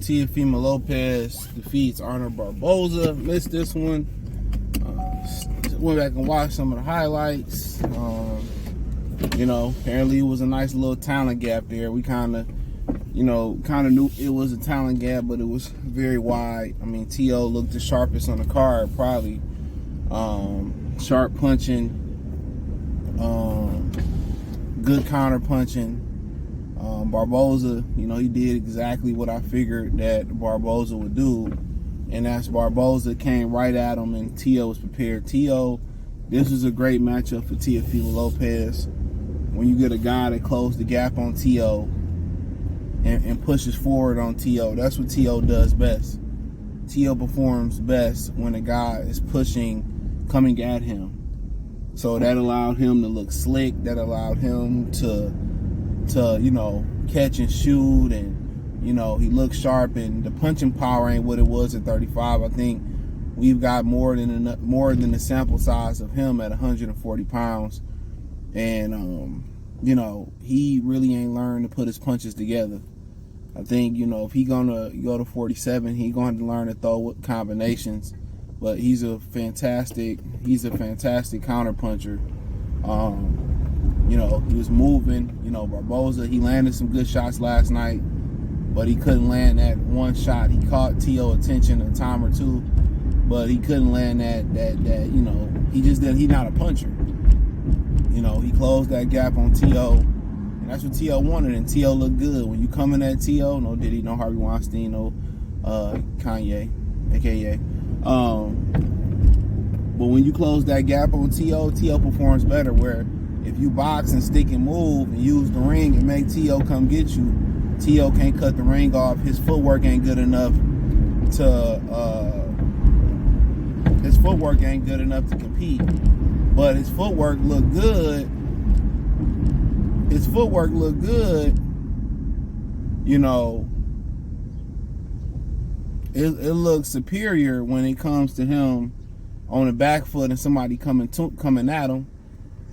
Teofimo Lopez defeats Arnold Barboza. Missed this one. Went back and watched some of the highlights. Apparently it was a nice little talent gap there. We kind of knew it was a talent gap, but it was very wide. I mean, Tio looked the sharpest on the card, probably. Sharp punching, good counter punching. Barboza, he did exactly what I figured that Barboza would do, and that's Barboza came right at him, and Tio was prepared. This was a great matchup for Teofimo Lopez. When you get a guy that closed the gap on Tio and pushes forward on Tio, that's what Tio does best. Tio performs best when a guy is pushing, coming at him. So that allowed him to look slick. That allowed him to catch and shoot, and he looked sharp. And the punching power ain't what it was at 35. I think we've got more than the sample size of him at 140 pounds, and he really ain't learned to put his punches together. I think if he gonna go to 47, he going to learn to throw with combinations. But he's a fantastic counter puncher. He was moving. Barboza, he landed some good shots last night, but he couldn't land that one shot. He caught Tio attention a time or two, but he couldn't land that he just didn't. He's not a puncher. He closed that gap on Tio, and that's what Tio wanted. And Tio looked good. When you coming at Tio, no Diddy, no Harvey Weinstein, no Kanye, aka. But when you close that gap on Tio performs better. Where if you box and stick and move and use the ring and make Tio come get you, Tio can't cut the ring off. His footwork ain't good enough to compete. But his footwork looked good. It looks superior when it comes to him on the back foot and somebody coming at him.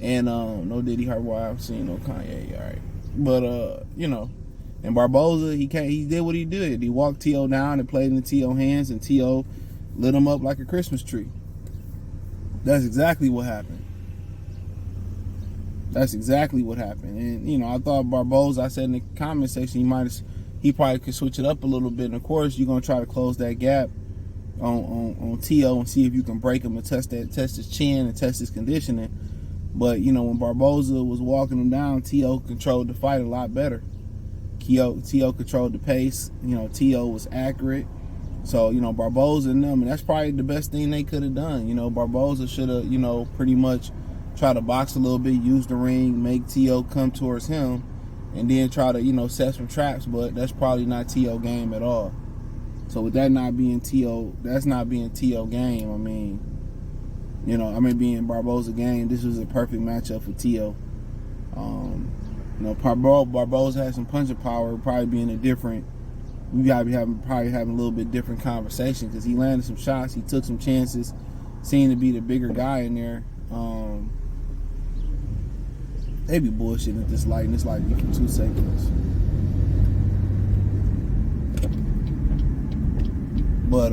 And no Diddy, Harvey, I've seen no Kanye, all right. But and Barboza, he did what he did. He walked Tio down and played in the Tio hands, and Tio lit him up like a Christmas tree. That's exactly what happened. And I thought Barboza, I said in the comment section, he probably could switch it up a little bit. And of course, you're gonna try to close that gap on Tio and see if you can break him and test his chin and test his conditioning. But when Barboza was walking him down, Tio controlled the fight a lot better. Tio controlled the pace. Tio was accurate. So Barboza and them, and that's probably the best thing they could have done. Barboza should have pretty much try to box a little bit, use the ring, make Tio come towards him, and then try to set some traps. But that's probably not Tio game at all. So with that not being Tio, that's not being Tio game. Being Barboza game, this was a perfect matchup for Tio. Barboza has some punching power, probably being we gotta be having a little bit different conversation, because he landed some shots, he took some chances, seemed to be the bigger guy in there. They be bullshitting at this light, and this light be for 2 seconds. But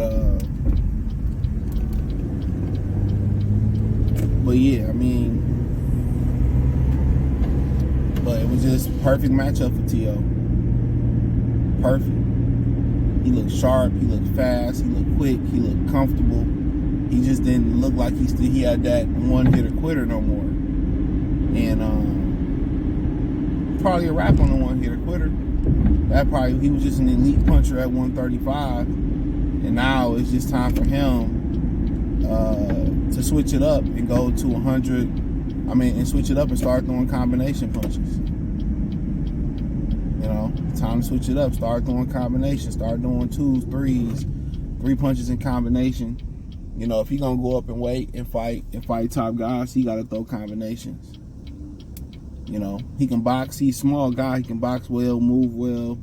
yeah, but it was just a perfect matchup for Tio. Perfect. He looked sharp, he looked fast, he looked quick, he looked comfortable. He just didn't look like he had that one-hitter quitter no more. And probably a wrap on the one-hitter quitter. He was just an elite puncher at 135. And now it's just time for him to switch it up and go to 100. And switch it up and start throwing combination punches. Time to switch it up. Start throwing combinations. Start doing 2s, 3s, 3 punches in combination. If he gonna go up and wait and fight top guys, he gotta throw combinations. He can box. He's a small guy. He can box well, move well.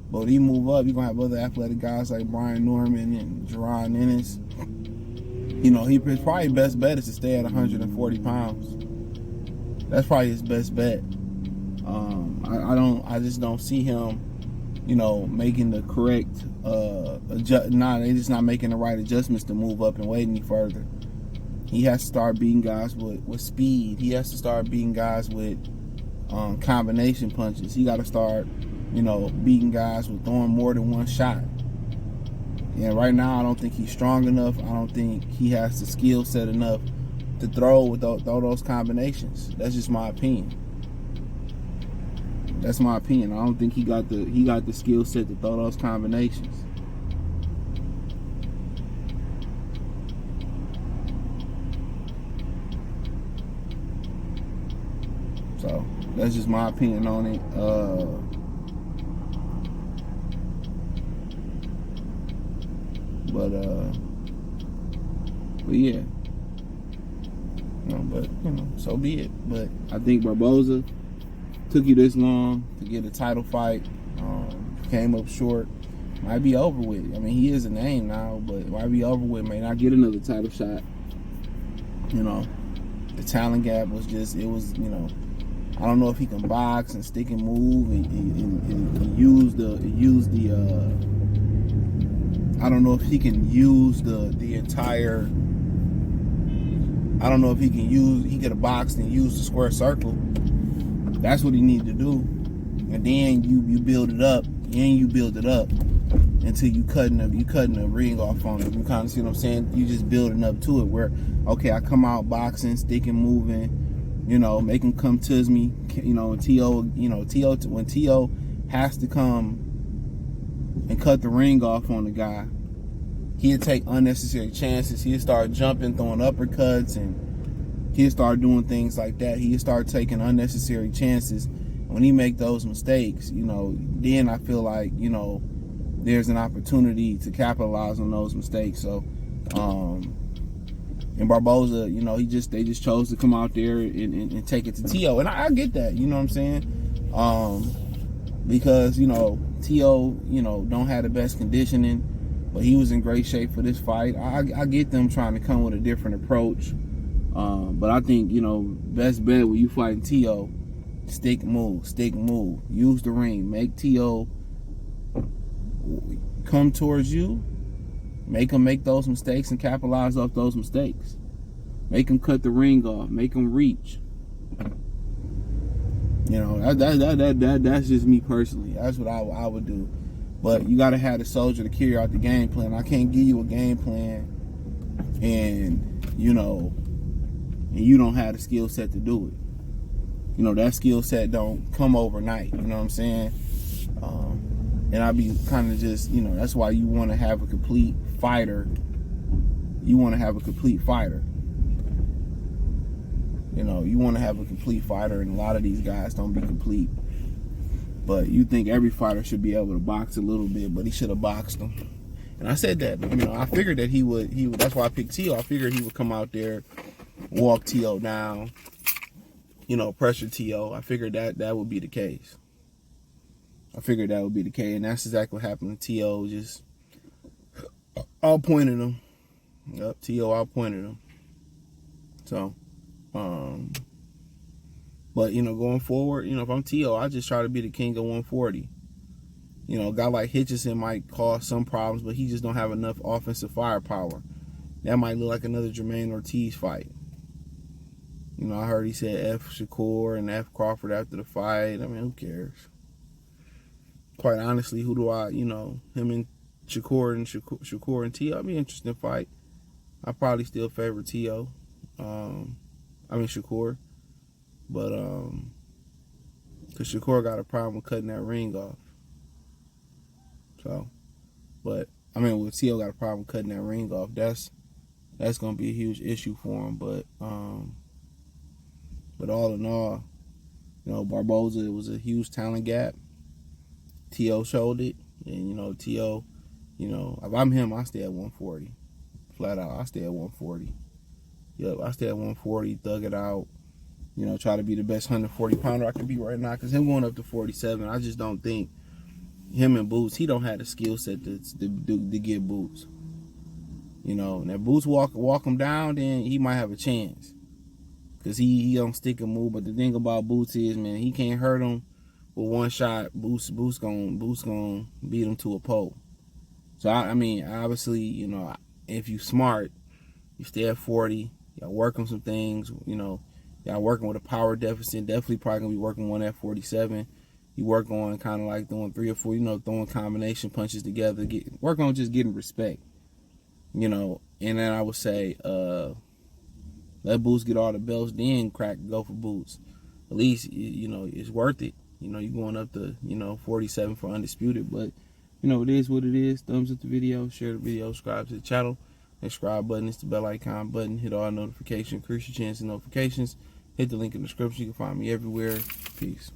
But when he move up, you're gonna have other athletic guys like Brian Norman and Jerron Ennis. His probably best bet is to stay at 140 pounds. That's probably his best bet. I just don't see him making the correct they're just not making the right adjustments to move up and way any further. He has to start beating guys with speed. He has to start beating guys with combination punches. He got to start, beating guys with throwing more than one shot. And right now, I don't think he's strong enough. I don't think he has the skill set enough to throw those combinations. That's just my opinion. That's my opinion. I don't think he got the skill set to throw those combinations. So that's just my opinion on it. But yeah. But so be it. But I think Barboza took you this long to get a title fight. Came up short. Might be over with. I mean, he is a name now, but might be over with. May not get another title shot. The talent gap was just, it was, I don't know if he can box and stick and move and use the I don't know if he can use the entire, I don't know if he could have boxed and used the square circle. That's what he needed to do. And then you build it up, until you cutting the ring off on him. You kind of see what I'm saying? You just building up to it where, okay, I come out boxing, sticking, moving, make him come to me. When Tio has to come and cut the ring off on the guy, he'd take unnecessary chances. He'd start jumping, throwing uppercuts, and he'd start doing things like that. He'd start taking unnecessary chances. When he make those mistakes, then I feel like, there's an opportunity to capitalize on those mistakes. So, and Barboza, they just chose to come out there and take it to Tio. And I get that, you know what I'm saying? Because, Tio, don't have the best conditioning, but he was in great shape for this fight. I get them trying to come with a different approach. But I think, best bet when you fighting Tio, stick, move. Use the ring. Make Tio come towards you. Make him make those mistakes and capitalize off those mistakes. Make him cut the ring off. Make him reach. That's just me personally. That's what I would do. But you got to have the soldier to carry out the game plan. I can't give you a game plan and you don't have the skill set to do it. That skill set don't come overnight. You know what I'm saying? And I be kind of just, that's why you want to have a complete fighter. You want to have a complete fighter. You want to have a complete fighter, and a lot of these guys don't be complete. But you think every fighter should be able to box a little bit, but he should have boxed them. And I said that, I figured that he would, that's why I picked Tio. I figured he would come out there, walk Tio down, pressure Tio. I figured that would be the case. And that's exactly what happened to Tio. Just outpointed him. Yep, Tio outpointed him. So, but going forward, if I'm Tio, I just try to be the king of 140. A guy like Hitchison might cause some problems, but he just don't have enough offensive firepower. That might look like another Jermaine Ortiz fight. I heard he said F Shakur and F Crawford after the fight. I mean, who cares? Quite honestly, who do I, him and Shakur and Tio, that'd be an interesting fight. I probably still favor Tio. Shakur. But, because Shakur got a problem with cutting that ring off. So, with Tio got a problem with cutting that ring off, that's going to be a huge issue for him. But all in all, Barboza, it was a huge talent gap. Tio showed it. And, Tio, if I'm him, I stay at 140. Flat out, I stay at 140. Yep, I stay at 140, thug it out. Try to be the best 140-pounder I can be right now. Because him going up to 47, I just don't think him and Boots, he don't have the skill set to get Boots. And if Boots walk him down, then he might have a chance. Because he don't stick and move. But the thing about Boots is, man, he can't hurt him with one shot, Boost gonna beat him to a pole. So I mean, obviously, you know, if you smart, you stay at 40. Y'all work on some things. You know, y'all working with a power deficit. Definitely probably gonna be working one at 47. You work on kind of like throwing 3 or 4. You know, throwing combination punches together. Work on just getting respect. You know, and then I would say, let Boots get all the belts, then go for Boots. At least, you know, it's worth it. You know, you're going up to, you know, 47 for undisputed, but you know, it is what it is. Thumbs up the video, share the video, subscribe to the channel. Subscribe button is the bell icon button. Hit all notifications, increase your chance of notifications. Hit the link in the description. You can find me everywhere. Peace.